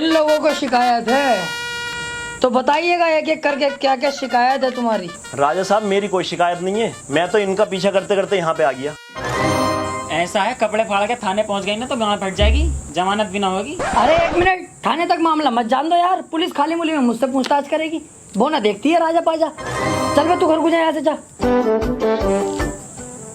इन लोगों को शिकायत है, तो बताइएगा एक एक करके क्या क्या शिकायत है तुम्हारी। राजा साहब मेरी कोई शिकायत नहीं है, मैं तो इनका पीछा करते करते यहाँ पे आ गया। ऐसा है, कपड़े फाड़ के थाने पहुंच गई ना तो गांव फट जाएगी, जमानत भी ना होगी। अरे एक मिनट, थाने तक मामला मत जान दो यार, पुलिस खाली मुली में मुझसे पूछताछ करेगी। वो ना देखती है राजा पाजा। चल बे तू घर को जा, यहाँ से जा।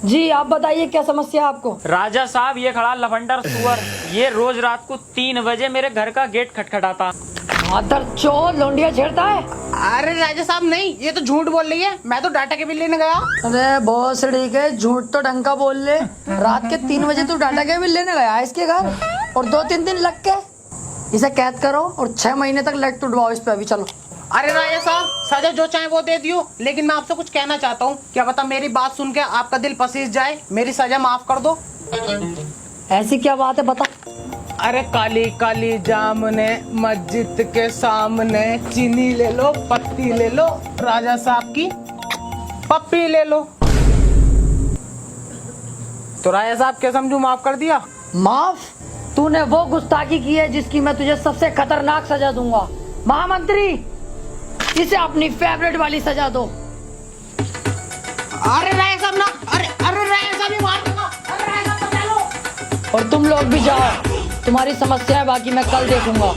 जी आप बताइए क्या समस्या है आपको। राजा साहब ये खड़ा लफंडर सुअर, ये रोज रात को 3 बजे मेरे घर का गेट खटखटाता। मादर चोर, लौंडिया छेड़ता है। अरे राजा साहब नहीं, ये तो झूठ बोल रही है, मैं तो डाटा केबल लेने गया। अरे बहुत ठीक है, झूठ तो ढंग का बोल ले। रात के 3 बजे तू डाटा केबल लेने गया इसके घर, और 2-3 दिन लग के इसे कैद करो और 6 महीने तक लट टुटवाओ इस पे। अभी चलो। अरे राजा साहब सजा जो चाहे वो दे दियो, लेकिन मैं आपसे कुछ कहना चाहता हूँ। क्या पता मेरी बात सुन के आपका दिल पसीज जाए, मेरी सजा माफ कर दो। ऐसी क्या बात है बता। अरे काली काली जामने मस्जिद के सामने, चीनी ले लो, पत्ती ले लो, राजा साहब की पप्पी ले लो। तो राजा साहब क्या समझू, माफ कर दिया? माफ? तूने वो गुस्ताखी की है जिसकी मैं तुझे सबसे खतरनाक सजा दूंगा। महामंत्री, इसे अपनी फेवरेट वाली सजा दो। अरे राजा साहब ना, अरे अरे राजा साहब ही मार दूंगा। अरे राजा साहब बचा लो। और तुम लोग भी जाओ, तुम्हारी समस्या है बाकी मैं कल देखूंगा।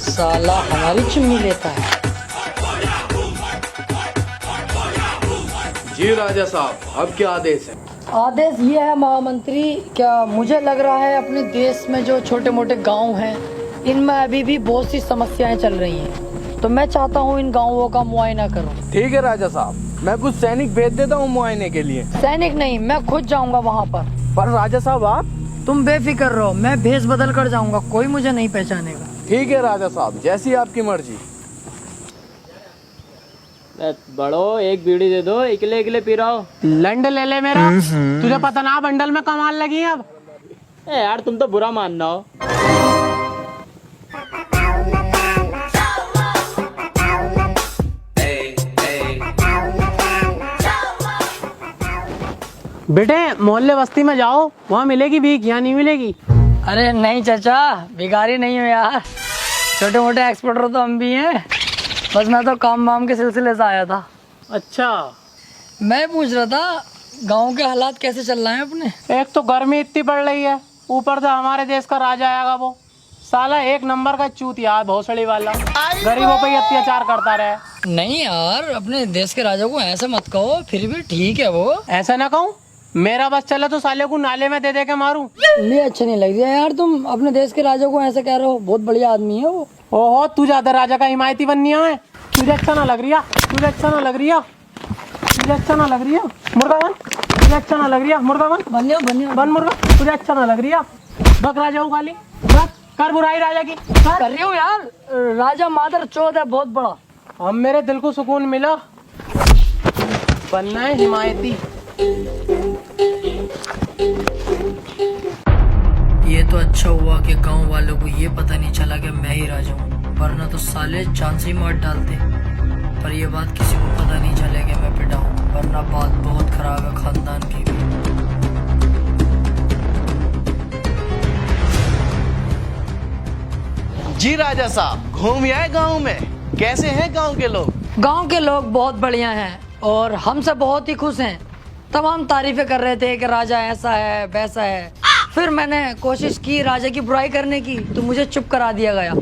साला हमारी चुन्नी लेता है। जी राजा साहब, अब क्या आदेश है? आदेश ये है महामंत्री, क्या मुझे लग रहा है अपने देश में जो छोटे मोटे गांव हैं इनमें अभी भी बहुत सी समस्याएं चल रही हैं, तो मैं चाहता हूँ इन गांवों का मुआयना करो। ठीक है राजा साहब, मैं कुछ सैनिक भेज देता हूँ मुआयने के लिए। सैनिक नहीं, मैं खुद जाऊंगा वहाँ पर राजा साहब आप? तुम बेफिक्र रहो, मैं भेष बदल कर जाऊंगा, कोई मुझे नहीं पहचानेगा। ठीक है राजा साहब, जैसी आपकी मर्जी। बड़ो एक बीड़ी दे दो, इकले इकले पी रहा हो। लंड ले ले मेरा, तुझे पता ना बंडल में कमाल लगी है अब। यार तुम तो बुरा मानना हो। बेटे मोहल्ले बस्ती में जाओ, वहाँ मिलेगी भीख, यहाँ नहीं मिलेगी। अरे नहीं चाचा, भिखारी नहीं हो यार, छोटे मोटे एक्सपोर्टर तो हम भी हैं। बस मैं तो काम वाम के सिलसिले से आया था। अच्छा, मैं पूछ रहा था गांव के हालात कैसे चल रहे हैं अपने। एक तो गर्मी इतनी पड़ रही है, ऊपर से हमारे देश का राजा आएगा, वो साला 1 नंबर का चूतिया भोसड़ी वाला, गरीबों पे अत्याचार करता रहे। नहीं यार, अपने देश के राजा को ऐसे मत कहो, फिर भी ठीक है वो। ऐसा ना कहूँ, मेरा बस चला तो साले को नाले में दे दे के मारूं। ये अच्छा नहीं लग रहा यार, तुम अपने देश के राजा को ऐसे कह रहे हो, बहुत बढ़िया आदमी है वो। ओहो, तू ज्यादा राजा का हिमायती बननी है। तुझे अच्छा ना लग रही है, तुझे अच्छा ना लग रही है, तुझे अच्छा ना लग रही है, मुर्गा बन। तुझे अच्छा ना लग रही है, मुर्गा बन। बन मुर्गा, तुझे अच्छा ना लग रही है, बक राजा हूँ खाली, बक कर बुराई राजा की कर रही हूँ यार। राजा मादर चौथ है बहुत बड़ा। अब मेरे दिल को सुकून मिला, बनना है हिमायती। ये तो अच्छा हुआ कि गांव वालों को ये पता नहीं चला कि मैं ही राजा हूँ, वरना तो साले जान से ही मार डालते। पर ये बात किसी को पता नहीं चले कि मैं पिटा हूँ, वरना बात बहुत खराब है खानदान की भी। जी राजा साहब, घूम आए गांव में, कैसे हैं गांव के लोग? गांव के लोग बहुत बढ़िया हैं और हमसे बहुत ही खुश हैं। तमाम तारीफें कर रहे थे कि राजा ऐसा है वैसा है। फिर मैंने कोशिश की राजा की बुराई करने की, तो मुझे चुप करा दिया गया।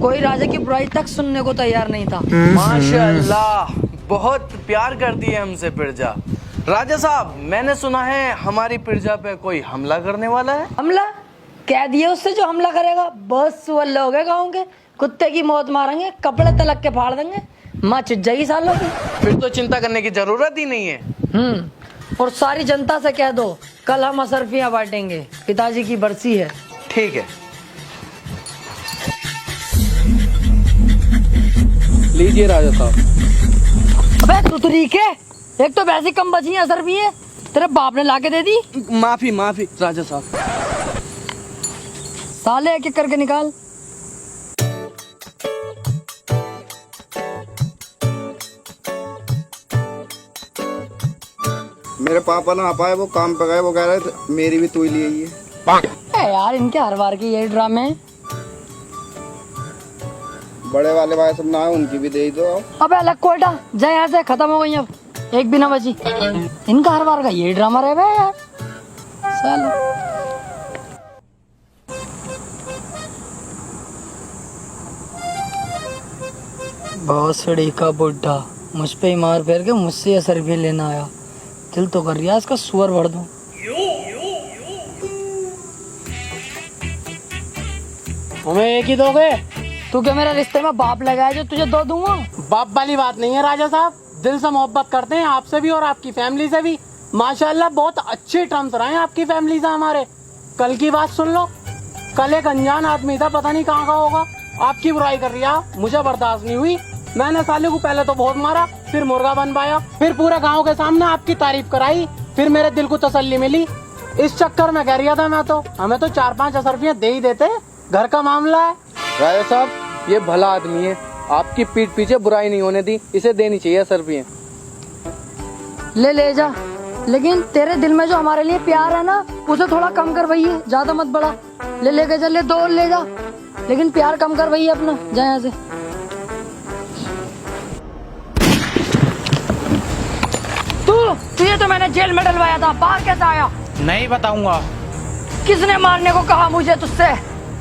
कोई राजा की बुराई तक सुनने को तैयार नहीं था। माशाल्लाह, बहुत प्यार करती है हमसे प्रजा। राजा साहब, मैंने सुना है हमारी प्रजा पे कोई हमला करने वाला है। हमला? कह दिए उससे जो हमला करेगा। बस वल्ले हो गए गाँव के, कुत्ते की मौत मारेंगे, कपड़े तलक के फाड़ देंगे, माँ चिट जाएगी सालों की। फिर तो चिंता करने की जरूरत ही नहीं है। और सारी जनता से कह दो कल हम असरफियाँ बांटेंगे, पिताजी की बरसी है। ठीक है, लीजिए राजा साहब। अबे तू ठीक है? एक तो वैसे कम बची है असरफी है, तेरे बाप ने लाके दे दी। माफी माफी राजा साहब। साले एक एक करके निकाल। मेरे पापा ना आ पाए, वो काम पे गए, वो कह रहे थे मेरी भी तू ही लिए। यार इनके हर बार के यही ड्रामे हैं। बड़े वाले भाई सब ना है उनकी भी दे दो। अबे अलग कोयटा जा यहाँ से, खत्म हो गई अब, एक भी ना बची। इनका हर बार का ये ड्रामा रहे भाई यार साला। बहुत सड़ी का बुढ़ा मुझ पे ही मार फेर के मुझसे ये सर्फी लेना आया। दिल तो कर रिया इसका सुअर भर दूं। हमें एक ही दोगे? तू क्या मेरे रिश्ते में बाप लगाया जो तुझे दो दूंगा? बाप वाली बात नहीं है राजा साहब, दिल से मोहब्बत करते हैं आपसे भी और आपकी फैमिली से भी। माशाल्लाह बहुत अच्छे टर्म्स रहे हैं आपकी फैमिली से हमारे। कल की बात सुन लो, कल एक अनजान आदमी था, पता नहीं कहाँ का होगा, आपकी बुराई कर रही है, मुझे बर्दाश्त नहीं हुई। मैंने साले को पहले तो बहुत मारा, फिर मुर्गा बनवाया, फिर पूरे गाँव के सामने आपकी तारीफ कराई, फिर मेरे दिल को तसल्ली मिली। इस चक्कर में कह रहा था मैं तो, हमें तो 4-5 अशर्फियाँ दे ही देते, घर का मामला है। राजा साहब ये भला आदमी है, आपकी पीठ पीछे बुराई नहीं होने दी, इसे देनी चाहिए सरफियाँ। ले जा, लेकिन तेरे दिल में जो हमारे लिए प्यार है ना, उसे थोड़ा कम कर भैया, ज्यादा मत बढ़ा। लेके चल, ले 2 ले जा, लेकिन प्यार कम कर भैया अपना, जा यहाँ से। तुझे तो मैंने जेल में डलवाया था, बाहर कैसे आया? नहीं बताऊंगा। किसने मारने को कहा मुझे तुझसे?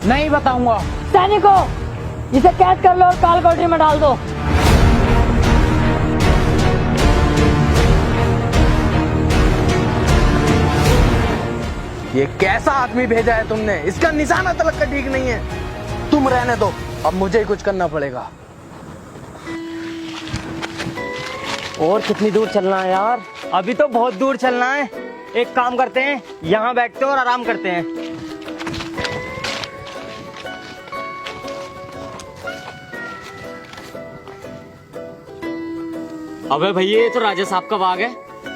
नहीं बताऊंगा। सैनिको, इसे कैद कर लो और काल कोठरी में डाल दो। ये कैसा आदमी भेजा है तुमने, इसका निशाना तलक का ठीक नहीं है। तुम रहने दो, अब मुझे ही कुछ करना पड़ेगा। और कितनी दूर चलना है यार? अभी तो बहुत दूर चलना है। एक काम करते हैं, यहाँ बैठते हैं और आराम करते हैं। अबे भैया ये तो राजा साहब का बाग है।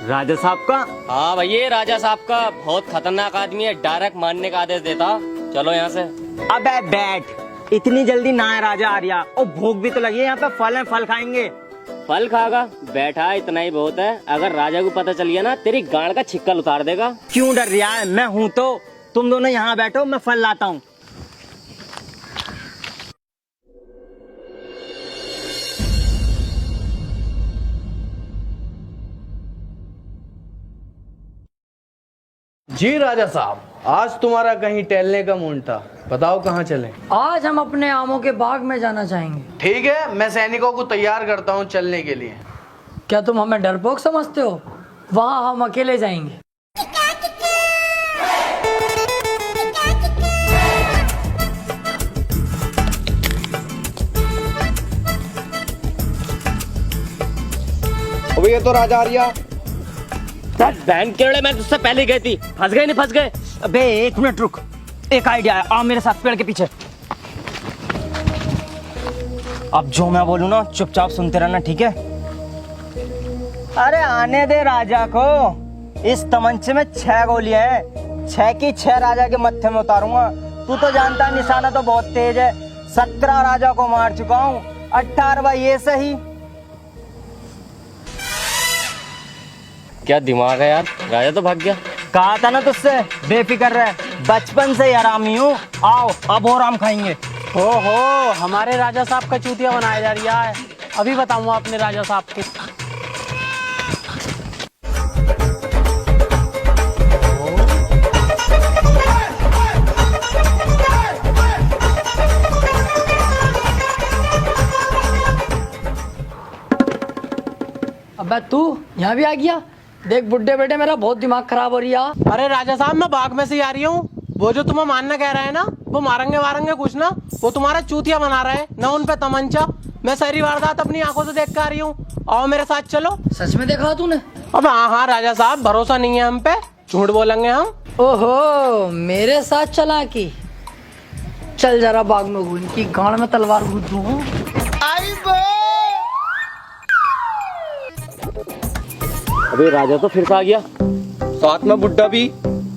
राजा साहब का? हाँ भैया राजा साहब का, बहुत खतरनाक आदमी है, डायरेक्ट मारने का आदेश देता। चलो यहाँ से। अबे बैठ, इतनी जल्दी ना है राजा आर्या, और भूख भी तो लगी है, यहाँ पे फल है, फल खाएंगे। फल खागा? बैठा, इतना ही बहुत है। अगर राजा को पता चल गया ना, तेरी गांड का छिक्कल उतार देगा। क्यों डर रहा है? मैं हूँ तो। तुम दोनों यहाँ बैठो, मैं फल लाता हूँ। जी राजा साहब, आज तुम्हारा कहीं टहलने का मूड था, बताओ कहाँ चलें? आज हम अपने आमों के बाग में जाना चाहेंगे। ठीक है, मैं सैनिकों को तैयार करता हूँ चलने के लिए। क्या तुम हमें डरपोक समझते हो? वहाँ हम अकेले जाएंगे। अबे ये तो राजा आर्या। बहन केड़े, मैं तुझसे पहले गई थी। फंस गए नहीं फंस गए? अबे एक मिनट रुक, एक आइडिया है, आ मेरे साथ पेड़ के पीछे। अब जो मैं बोलूँ ना चुपचाप सुनते रहना, ठीक है? अरे आने दे राजा को। इस तमंचे में 6 गोलियां हैं, 6 की 6 राजा के मत्थे में उतारूंगा। तू तो जानता है निशाना तो बहुत तेज है। 17 राजा को मार चुका हूँ, 18वां ये सही। क्या दिमाग है यार, राजा तो भाग गया। कहा था ना तुझसे, बेफिक्र रह, बचपन से ही आरामी हूँ। आओ अब और आम खाएंगे। ओहो, हमारे राजा साहब का चूतिया बनाया जा रहा है। अभी बताऊंगा अपने राजा साहब के। अबे तू यहाँ भी आ गया? देख बुड्ढे बेटे, मेरा बहुत दिमाग खराब हो रही है। अरे राजा साहब, मैं बाग में से ही आ रही हूँ। वो जो तुम्हें मारना कह रहे हैं ना, वो मारेंगे वारेंगे कुछ ना, वो तुम्हारा चूतिया बना रहे हैं ना, उन पे तमंचा। मैं सारी वारदात अपनी आंखों से देख कर आ रही हूँ, आओ मेरे साथ चलो। सच में देखा तूने? अब हाँ राजा साहब, भरोसा नहीं है हम पे, झूठ बोलेंगे हम। ओहो, मेरे साथ चला की? चल जरा बाग में घूम, की गांड में तलवार घूम दूं। अबे राजा तो फिर से आ गया, साथ में बुड्ढा भी।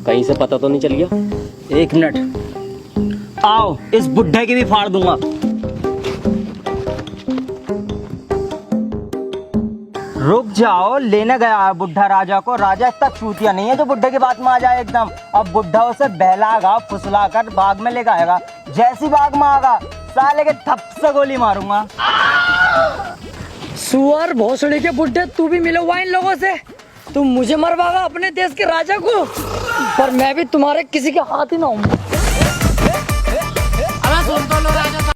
कहीं से पता तो नहीं चल गया? एक मिनट, आओ इस बुड्ढे की भी फाड़ दूंगा। रुक जाओ, लेने गया है बुड्ढा राजा को। राजा इतना चूतिया नहीं है जो बुड्ढे की बात में आ जाए एकदम। अब बुड्ढा उसे बहलागा फुसला कर बाग में ले आएगा। जैसी बाग में आएगा साले के थप से गोली मारूंगा। सुअर भोसड़ी के बुड्ढे, तू भी मिलवा इन लोगों से। तुम मुझे मरवागा अपने देश के राजा को, पर मैं भी तुम्हारे किसी के हाथ ही ना हूँ।